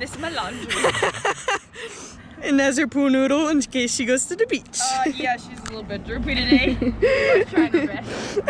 organize my laundry. And that's her pool noodle in case she goes to the beach. Yeah, she's a little bit droopy today. We're trying to rest. We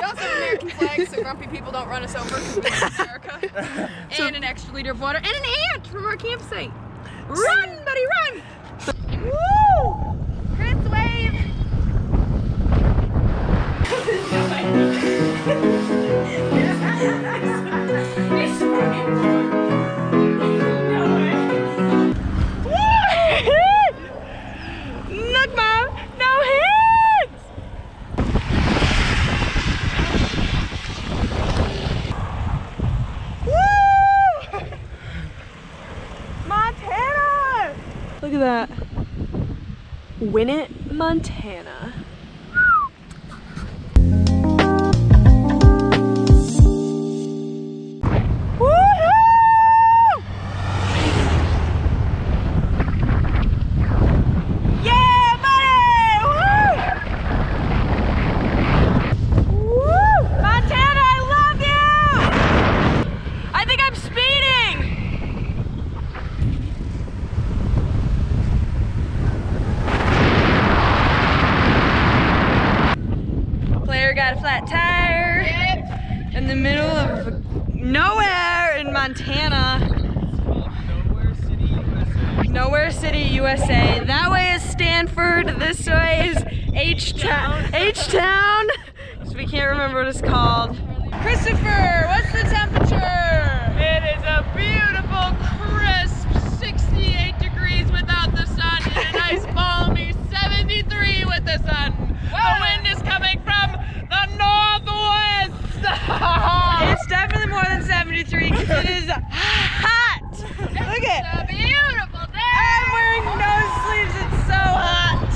also have American flags so grumpy people don't run us over because we love America. And an extra liter of water and an ant from our campsite. Run, buddy, run! Woo! Chris, wave! Look, Mom! No hands! Woo! Montana! Look at that. Win it, Montana. Got a flat tire. Yep. In the middle of nowhere in Montana. Nowhere City, USA. That way is Stanford. This way is H-Town. H-Town. So we can't remember what it's called. Christopher, what's the temperature? It is a beautiful, crisp 68 degrees without the sun and a nice balmy 73 with the sun. The wind is coming from the northwest. It's definitely more than 73 because it is hot. Look at it. It's a beautiful day. I'm wearing no sleeves. It's so hot.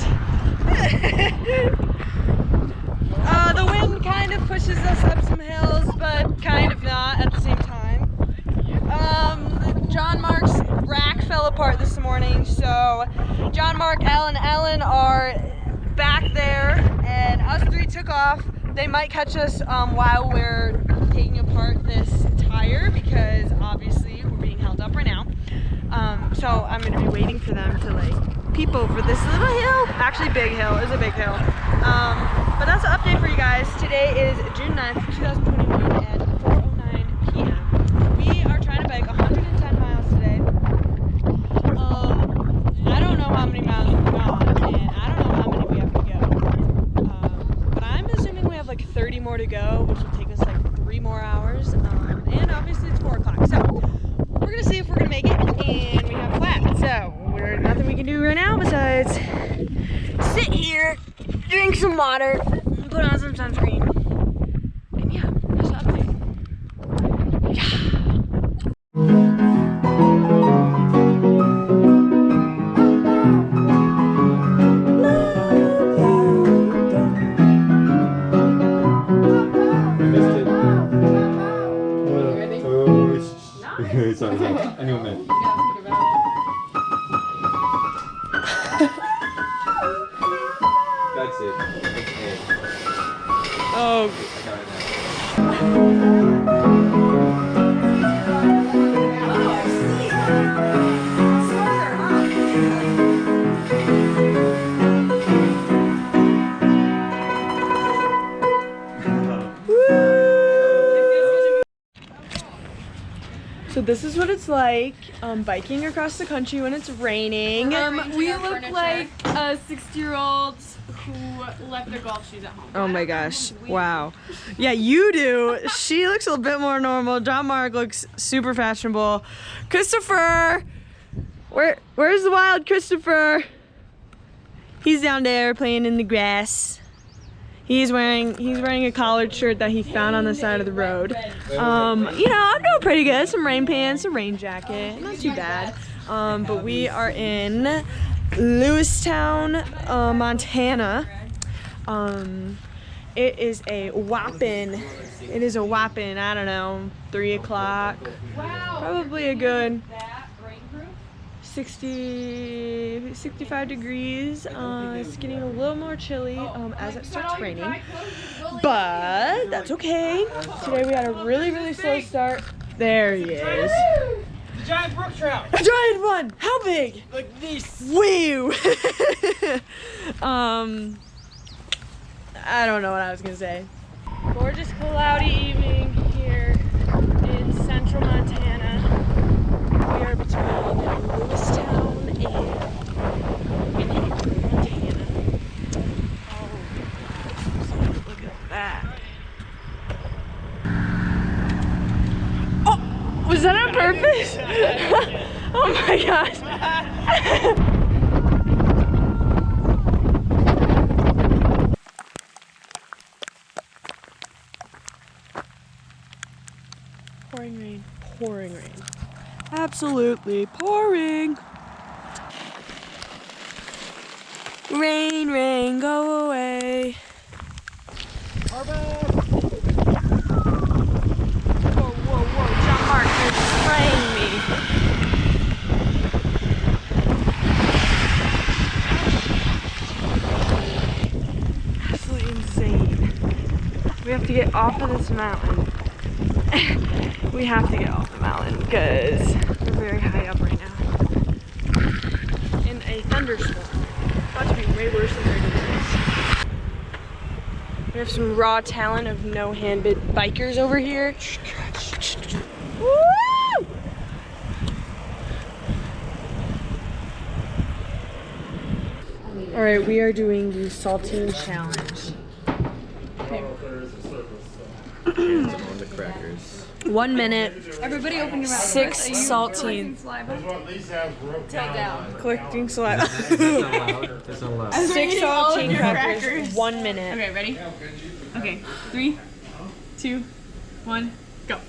The wind kind of pushes us up some hills, but kind of not at the same time. John Mark's rack fell apart this morning, so John Mark, Ellen are back there, and us three took off. They might catch us while we're taking apart this tire because obviously we're being held up right now. So I'm gonna be waiting for them to like peep over this little hill. Actually, big hill. It's a big hill. But that's an update for you guys. Today is June 9th, 2021 at 4:09 p.m. We are trying to bike 110 miles today. I don't know how many miles we've gone, and I don't know how many we have to go. But I'm assuming we have like 30 more to go, which will take us like 3 more hours. And obviously it's 4 o'clock. So we're gonna see if we're gonna make it, and we have flat. So there's nothing we can do right now besides sit here, drink some water, and put on some sunscreen. And yeah, that's the update. Yeah. Sorry, any moment. That's it. Oh. I got it now. So this is what it's like biking across the country when it's raining. We look like 60-year-olds who left their golf shoes at home. Oh my gosh, wow. Yeah, you do. She looks a bit more normal. John Mark looks super fashionable. Christopher! Where's the wild Christopher? He's down there playing in the grass. He's wearing a collared shirt that he found on the side of the road. You know, I'm doing pretty good. Some rain pants, a rain jacket, not too bad. But we are in Lewistown, Montana. It is a whopping, I don't know, 3 o'clock. Probably a good 65 degrees. It's getting a little more chilly as it starts raining, but that's okay. Today we had a really slow start. There he is. giant brook trout. A giant one. How big? Like this. Woo! I don't know what I was gonna say. Gorgeous cloudy evening here in central Montana. We are between Lewistown and Montana. Oh, look at that. Oh, was that on purpose? Oh my gosh. Pouring rain, pouring rain. Absolutely pouring. Rain, rain, go away. Whoa, whoa, whoa, John Mark, you're spraying me. Absolutely insane. We have to get off of this mountain. We have to get off the mountain because we're very high up right now. In a thunderstorm. About to be way worse than 30 minutes. We have some raw talent of no-handed bikers over here. Woo! Alright, we are doing the saltine challenge. On the crackers. 1 minute, Everybody open your mouth. 6 saltines. Tail down. Collecting saliva. That's not loud. That's not loud. 6 saltine crackers, 1 minute. Okay, ready? Okay, 3, 2, 1, go.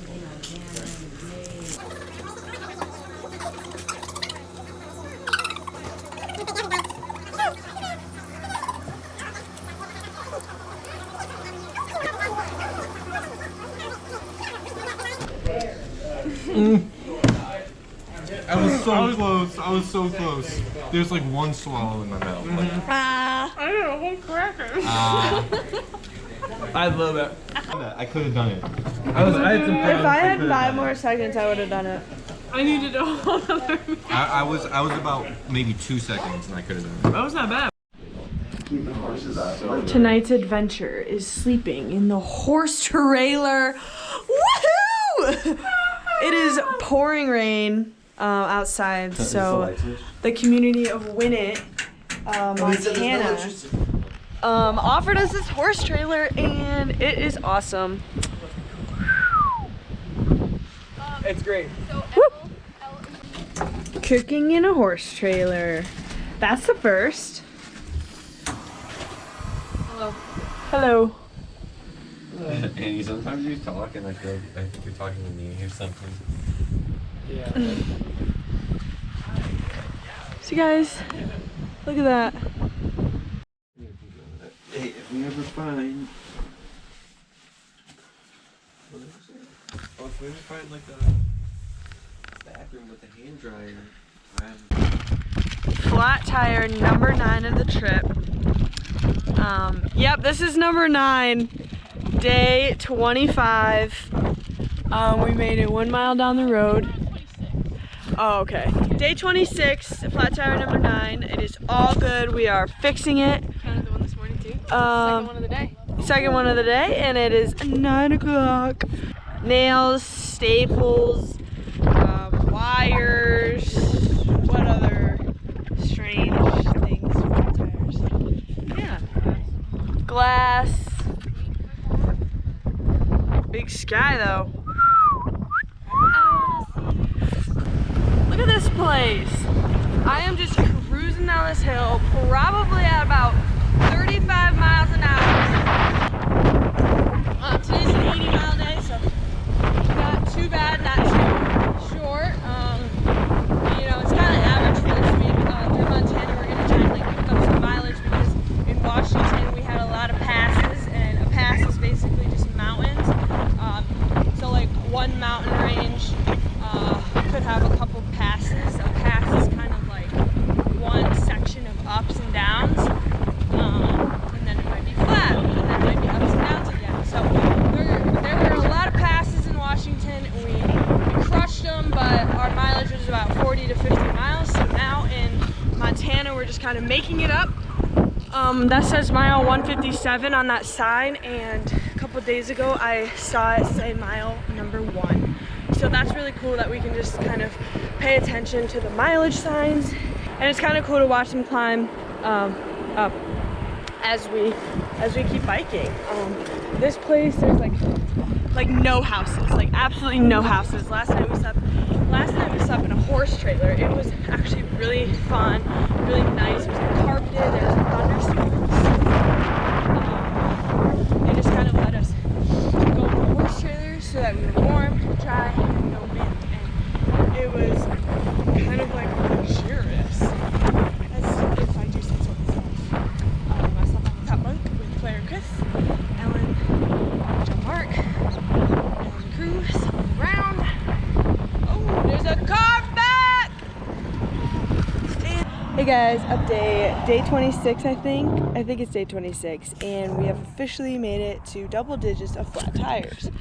I was so close. I was so close. There's like one swallow in my mouth. I don't know, whole cracker. I love it. I could have done it. I had some fun. If I had 5 more seconds, I would have done it. I needed a whole other I was about maybe 2 seconds and I could have done it. That was not bad. Tonight's adventure is sleeping in the horse trailer. Woohoo! It is pouring rain outside, so the community of Winnett, Montana, offered us this horse trailer, and it is awesome. It's great. Cooking in a horse trailer. That's the first. Hello. Hello. Annie, sometimes you talk and I feel like you're talking to me or something. Yeah. So guys, look at that. Hey, if we ever find... Oh, if we ever find like a bathroom with a hand dryer. Flat tire number 9 of the trip. Yep, this is number 9. Day 25. We made it 1 mile down the road. Oh, okay. Day 26, flat tire number 9. It is all good. We are fixing it. Counted the one this morning too. Second one of the day. Second one of the day, and it is 9 o'clock. Nails, staples, wires. What other strange things for tires? Yeah. Glass. Big sky though. Look at this place. I am just cruising down this hill, probably at about 35 miles an hour. Today's an 80-mile day, so not too bad, not too short. You know, it's kind of average for this week. Through Montana, we're gonna try and like pick up some mileage because in Washington we had a lot of passes, and a pass is basically just mountains. So like one mountain range could have a couple passes. A pass is kind of like one section of ups and downs, and then it might be flat, and then it might be ups and downs again. So there were 40 to 50 miles. So now in Montana, we're just kind of making it up. That says mile 157 on that sign, and a couple days ago I saw it say mile number 1. So that's really cool that we can just kind of pay attention to the mileage signs, and it's kind of cool to watch them climb up as we keep biking. This place, there's like no houses, like absolutely no houses. Last night we slept in a horse trailer. It was actually really fun, really nice. It was like carpeted. There was thunderstorms. They just kind of let us go in the horse trailers so that we were warm, dry, no wind, and it was kind of like luxurious, as if I do say so myself. I slept on the top bunk with Claire and Chris, Ellen, John Mark, and the crew slept on the ground. Oh, there's a car back! Hey guys, update, day 26 I think it's day 26, and we have officially made it to double digits of flat tires.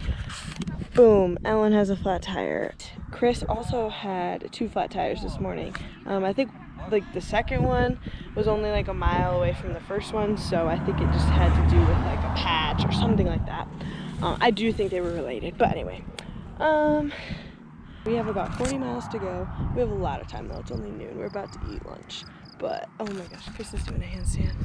Boom, Ellen has a flat tire. Chris also had 2 flat tires this morning. I think like the second one was only like a mile away from the first one, so I think it just had to do with like a patch or something like that. I do think they were related, but anyway. We have about 40 miles to go. We have a lot of time though, it's only noon. We're about to eat lunch. But, oh my gosh, Chris is doing a handstand.